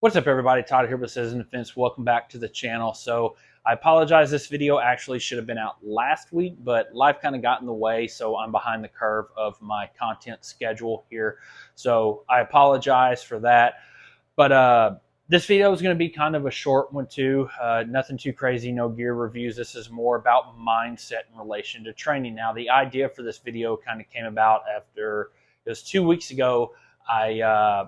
What's up, everybody? Todd here with Citizen Defense. Welcome back to the channel. So I apologize. This video actually should have been out last week, but life kind of got in the way, so I'm behind the curve of my content schedule here. So I apologize for that. But this video is going to be kind of a short one too. Nothing too crazy, no gear reviews. This is more about mindset in relation to training. Now, the idea for this video kind of came about after, it was 2 weeks ago, I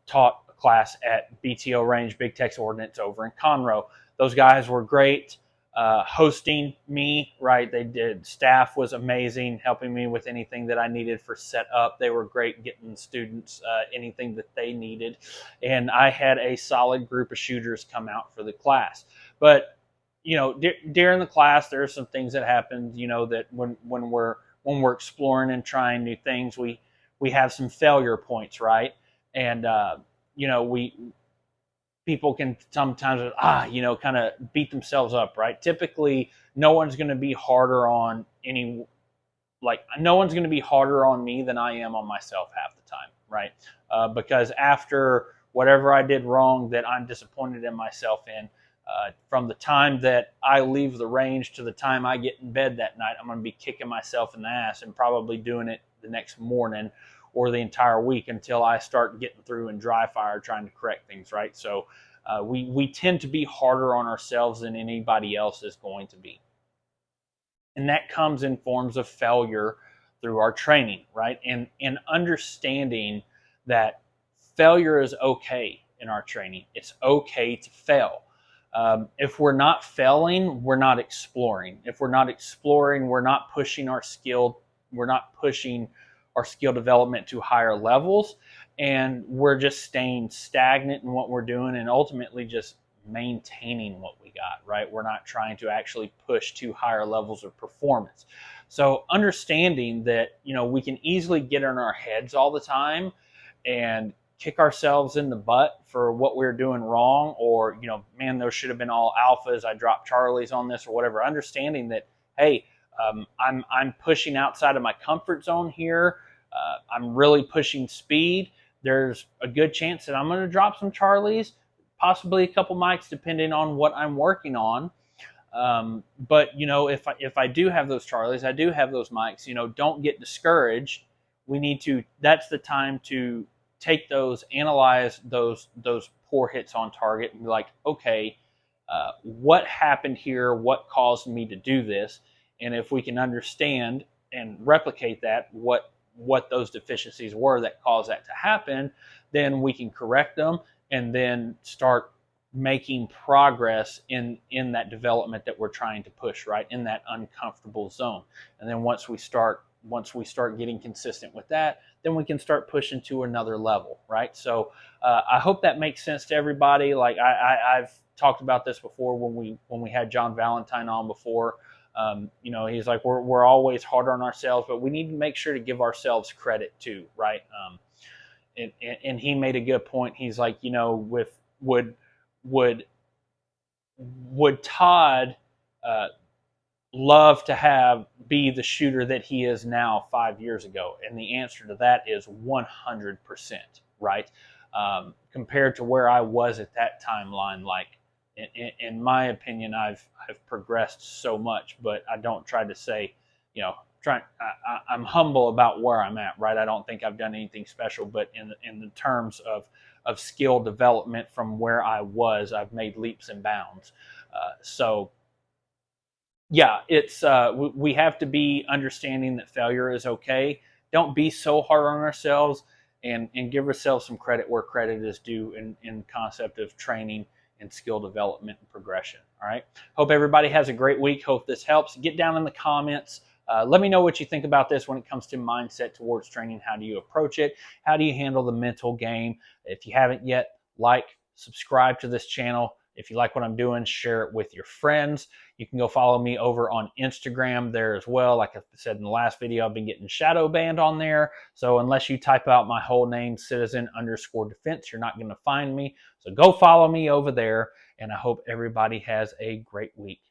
taught class at BTO Range, Big Tex Ordnance over in Conroe. Those guys were great hosting me, right? They did. Staff was amazing, helping me with anything that I needed for setup. They were great getting students anything that they needed. And I had a solid group of shooters come out for the class. But, you know, during the class, there are some things that happen, you know, that when we're exploring and trying new things, we have some failure points, right? And you know, people can sometimes kind of beat themselves up, right? Typically, no one's going to be harder on no one's going to be harder on me than I am on myself half the time, right? Because after whatever I did wrong that I'm disappointed in myself in, from the time that I leave the range to the time I get in bed that night, I'm going to be kicking myself in the ass and probably doing it the next morning or the entire week until I start getting through and dry fire trying to correct things, right? So we tend to be harder on ourselves than anybody else is going to be. And that comes in forms of failure through our training, right? And understanding that failure is okay in our training. It's okay to fail. If we're not failing, we're not exploring. If we're not exploring, we're not pushing our skill. We're not pushing our skill development to higher levels, and we're just staying stagnant in what we're doing and ultimately just maintaining what we got, right? We're not trying to actually push to higher levels of performance. So understanding that, you know, we can easily get in our heads all the time and kick ourselves in the butt for what we're doing wrong, or, you know, man, those should have been all alphas. I dropped Charlies on this or whatever. Understanding that, hey, I'm pushing outside of my comfort zone here. I'm really pushing speed. There's a good chance that I'm going to drop some Charlies, possibly a couple mics, depending on what I'm working on. But, you know, if I do have those Charlies, I do have those mics, you know, don't get discouraged. We need to, that's the time to take those, analyze those poor hits on target and be like, okay, what happened here? What caused me to do this? And if we can understand and replicate that, what those deficiencies were that caused that to happen, then we can correct them and then start making progress in that development that we're trying to push, right, in that uncomfortable zone. And then once we start getting consistent with that, then we can start pushing to another level, right? So I hope that makes sense to everybody. Like I've talked about this before when we had John Valentine on before. You know, he's like, we're always hard on ourselves, but we need to make sure to give ourselves credit too, right? And he made a good point. He's like, you know, would Todd love to be the shooter that he is now 5 years ago? And the answer to that is 100%, right? Compared to where I was at that timeline, like, in my opinion, I've progressed so much, but I don't try to say, you know, I'm humble about where I'm at, right? I don't think I've done anything special, but in the terms of skill development from where I was, I've made leaps and bounds. So yeah, it's we have to be understanding that failure is okay. Don't be so hard on ourselves, and give ourselves some credit where credit is due in concept of training and skill development and progression. All right. Hope everybody has a great week. Hope this helps. Get down in the comments. Let me know what you think about this when it comes to mindset towards training. How do you approach it? How do you handle the mental game? If you haven't yet, subscribe to this channel. If you like what I'm doing, share it with your friends. You can go follow me over on Instagram there as well. Like I said in the last video, I've been getting shadow banned on there. So unless you type out my whole name, Citizen_Defense, you're not going to find me. So go follow me over there. And I hope everybody has a great week.